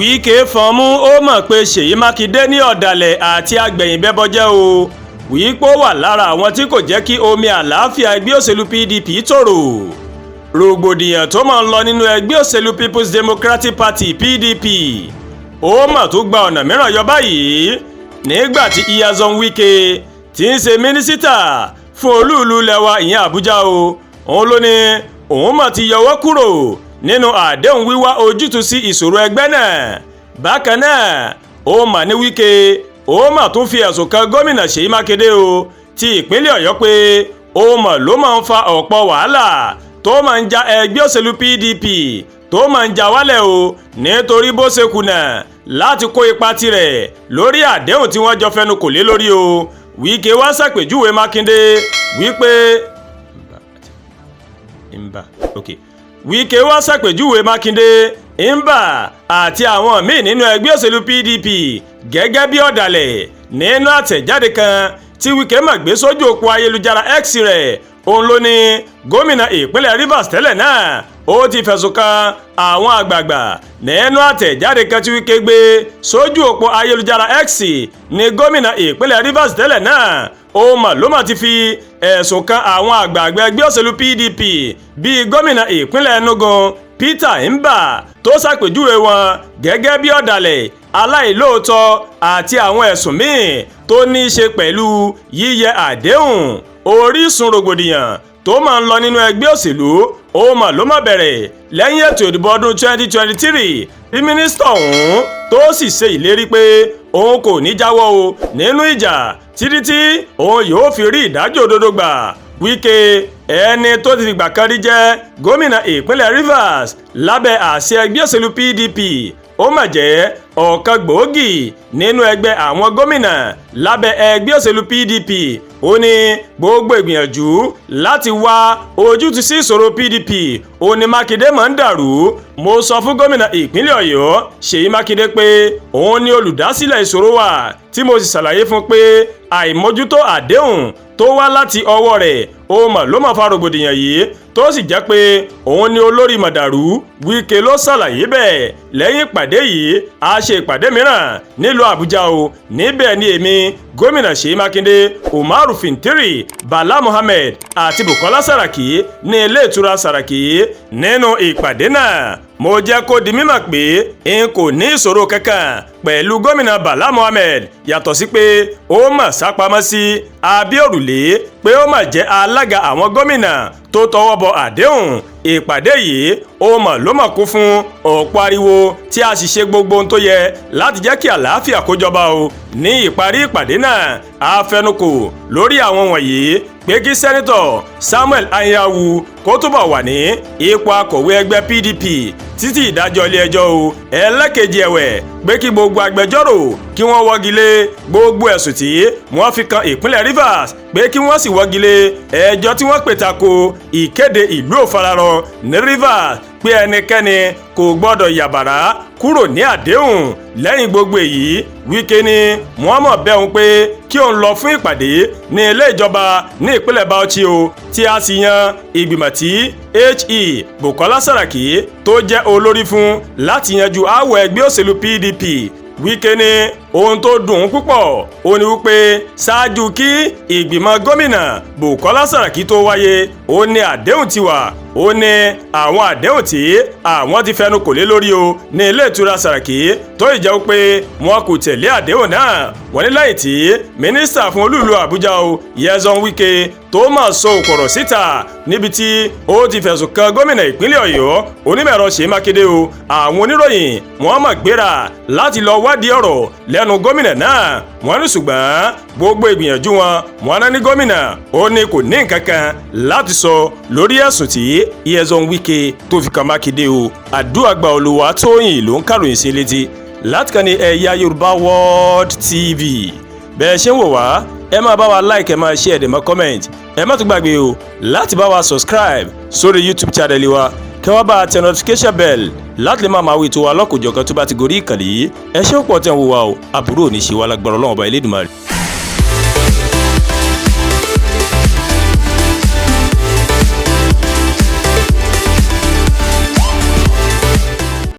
Wike fọnmú ó mọ̀ pé Seyi Makinde ní ọ̀dàlẹ̀ àti agbẹ̀yìnbẹbọjẹ o. Wike wà lára àwọn tí kò jẹ́ kí omi àlàáfíà ẹgbẹ́ òṣèlú PDP tòrò. Rògbòdìyàn tó máa ń lọ nínú ẹgbẹ́ òṣèlú People's Democratic Party PDP ó mọ̀ tó gba ọ̀nà mìíràn yọ báyìí nígbà tí Nyemsom Wike tí ń ṣe mínísítà fún olú-ìlú lẹwa ìyẹn Àbújá o. Òun ló ní òun mọ̀ ti yọwọ́ kúrò nínú àdéhùn wíwá ojútùú sí ìṣòro ẹgbẹ́ náà. Bákan náà ó mà ní Wike ó mà tún fi ẹ̀sùn kan gómìnà Seyi Makinde o ti ìpínlẹ̀ Ọ̀yọ́ pé ó mọ̀ ló máa ń fa ọ̀pọ̀ wàhálà tó máa ń ja ẹgbẹ́ òṣèlú PDP tó máa ń ja wálẹ̀ o nítorí bó ṣe kùnà láti kó ipa tirẹ̀ lórí àdéhùn tí wọ́n jọ fẹnu kò lé lórí o. Wike wá ṣàpèjúwe Makinde wípé Wike wá ṣàpèjúwe Makinde Imba àti àwọn míì nínú ẹgbẹ́ òṣèlú PDP gẹ́gẹ́ bí ọ̀dàlẹ̀ nínú àtẹ̀jáde kan tí Wike máa gbé sójú òpó ayélujára X rẹ̀. Òun ló ní gómìnà ìpínlẹ̀ Rivers tẹ́lẹ̀ náà ó ti fẹ̀sùn kan àwọn àgbààgbà nínú àtẹ̀jáde kan tí Wike gbé sójú òpó ayélujára X ní gómìnà ìpínlẹ̀ Rivers tẹ́lẹ̀ náà ó mà ló mà ti fi ẹ̀sùn kan àwọn àgbààgbà ẹgbẹ́ òṣèlú PDP bíi gómìnà ìpínlẹ̀ Enugu Peter Imba tó ṣàpèjúwe wọn gẹ́gẹ́ bí ọ̀dàlẹ̀ aláìlóòótọ́ àti àwọn ẹ̀sùn míì tó ní í ṣe pẹ̀lú yíyẹ àdéhùn. Orísun rògbòdìyàn tó máa ń lọ nínú ẹgbẹ́ òṣèlú ó mà ló má bẹ̀rẹ̀ lẹ́yìn ètò ìdìbò ọdún 2023 bí mínísítà ọ̀hún tó sì ṣe ìlérí pé òun kò ní jáwọ́ o nínú ìjà títí tí òun yóò fi rí ìdájọ́ òdodo gbà. Wike ẹni tó ti fìgbà kan rí jẹ́ gómìnà ìpínlẹ̀ Rivers lábẹ́ àṣẹ ẹgbẹ́ òṣèlú PDP ó mà jẹ́ ọ̀kan gbòógì nínú ẹgbẹ́ àwọn gómìnà lábẹ́ ẹgbẹ́ òṣèlú PDP. Ó ní gbogbo ìgbìyànjú láti wá ojútùú sí ìṣòro PDP ó ní Makinde máa ń dàrú. Mo sọ fún gómìnà ìpínlẹ̀ Ọ̀yọ́ Seyi Makinde pé òun ni olùdásílẹ̀ ìṣòro wa tí mo sì ṣàlàyé fún pé àìmójútó àdéhùn tó wá láti ọwọ́ rẹ̀ ó mà ló máa fa rògbòdìyàn yìí tó sì jẹ́ pé òun ni olórí màdàrú. Wike ló ṣàlàyé bẹ́ẹ̀. Lẹ́yìn ìpàdé yìí a ṣe ìpàdé mìíràn nílùú Àbújá o. Níbẹ̀ ni èmi gómìnà Seyi Makinde, Umaru Fintiri, Bala Mohammed àti Bukolasaraki ní ilé ìtura Saraki. Nínú ìpàdé náà mo jẹ́ kó di mímọ̀ pé n kò ní ìṣòro kankan pẹ̀lú gómìnà Bala Mohammed yàtọ̀ sí pé ó mà sápamọ́ sí abẹ́ òrùlé pé ó mà jẹ́ alága àwọn gómìnà tó tọwọ́ bọ àdéhùn. Ìpàdé yìí ó mà ló mà kún fún ọ̀pọ̀ ariwo tí a sì ṣe gbogbo ohun tó yẹ láti jẹ́ kí àlàáfíà kó jọba o. Ní ìparí ìpàdé náà a fẹnukò lórí àwọn wọ̀nyí pé kí sẹ́nitọ̀ Samuel Anyanwu kó túbọ̀ wà ní ipò akọ̀wé ẹgbẹ́ PDP títí ìdájọ́ ilé ẹjọ́ o. Ẹlẹ́kejì ẹ̀wẹ̀ pé kí gbogbo agbẹjọ́rò kí wọ́n wọ́gi lé gbogbo ẹ̀sùn tí wọ́n fi kan ìpínlẹ̀ Rivers pé kí wọ́n sì wọ́gi lé ẹjọ́ tí wọ́n pè tako ìkéde ìlú òfararọ ní Rivers pé ẹnikẹ́ni kò gbọ́dọ̀ yàbàrá kúrò ní àdéhùn. Lẹ́yìn gbogbo èyí Wike ní wọ́n mọ̀ bẹ́ òun pé kí òun lọ fún ìpàdé ní ilé ìjọba ní ìpínlẹ̀ Bauchi o tí a sì yan ìgbìmọ̀ tí H.E. Bukolasaraki tó jẹ́ olórí fún láti yanjú aáwọ̀ ẹgbẹ́ òṣèlú PDP. Wike ní ohun tó dùn ún púpọ̀ ó ní wípé ṣáájú kí ìgbìmọ̀ gómìnà Bukolasaraki tó wáyé ó ní àdéhùn ti wà. Ó ní àwọn àdéhùn tí àwọn ti fẹnu kò lé lórí o ní ilé ìtura Saraki tó ìjẹ́ pé wọn kò tẹ̀lé àdéhùn náà. Wọ́n ní lẹ́yìn tí mínísítà fún olú-ìlú Àbújá o Nyemsom Wike tó máa sọ òkọ̀rọ̀ síta níbi tí ó ti fẹ̀sùn kan gómìnà ìpínlẹ̀ Ọ̀yọ́ onímọ̀-ẹ̀rọ Seyi Makinde o. Àwọn oníròyìn wọ́n máa gbéra láti lọ wádìí ọ̀rọ̀ lẹ́nu gómìnà náà. Wọ́n ní ṣùgbọ́n gbogbo ìgbìyànjú wọn náà ní gómìnà ó ní kò ní nǹkan kan láti sọ lórí ẹ̀sùn tí Nyemsom Wike tó fi kan Makinde o. Àdúràgbà Olúwatóyìn ló ń kàròyìn sí létí láti kàn ní Ẹ̀yà Yorùbá World TV. Bẹ́ẹ̀ ṣe ń wò wá ẹ máa bá wa like, ẹ máa share, ẹ máa comment. Ẹ má tún gbàgbé o láti bá wa subscribe sórí YouTube channel wa kí wọ́n bá tẹ notification bell láti lè máa wí tó wa lọ́kòjọ̀kan tó bá ti gorí ìkànnì yìí. Ẹ ṣé púpọ̀ tẹ́ ń wò wá o. Àbúrò ò ní ṣe wá lágbára Ọlọ́run ọba Elédùmarè.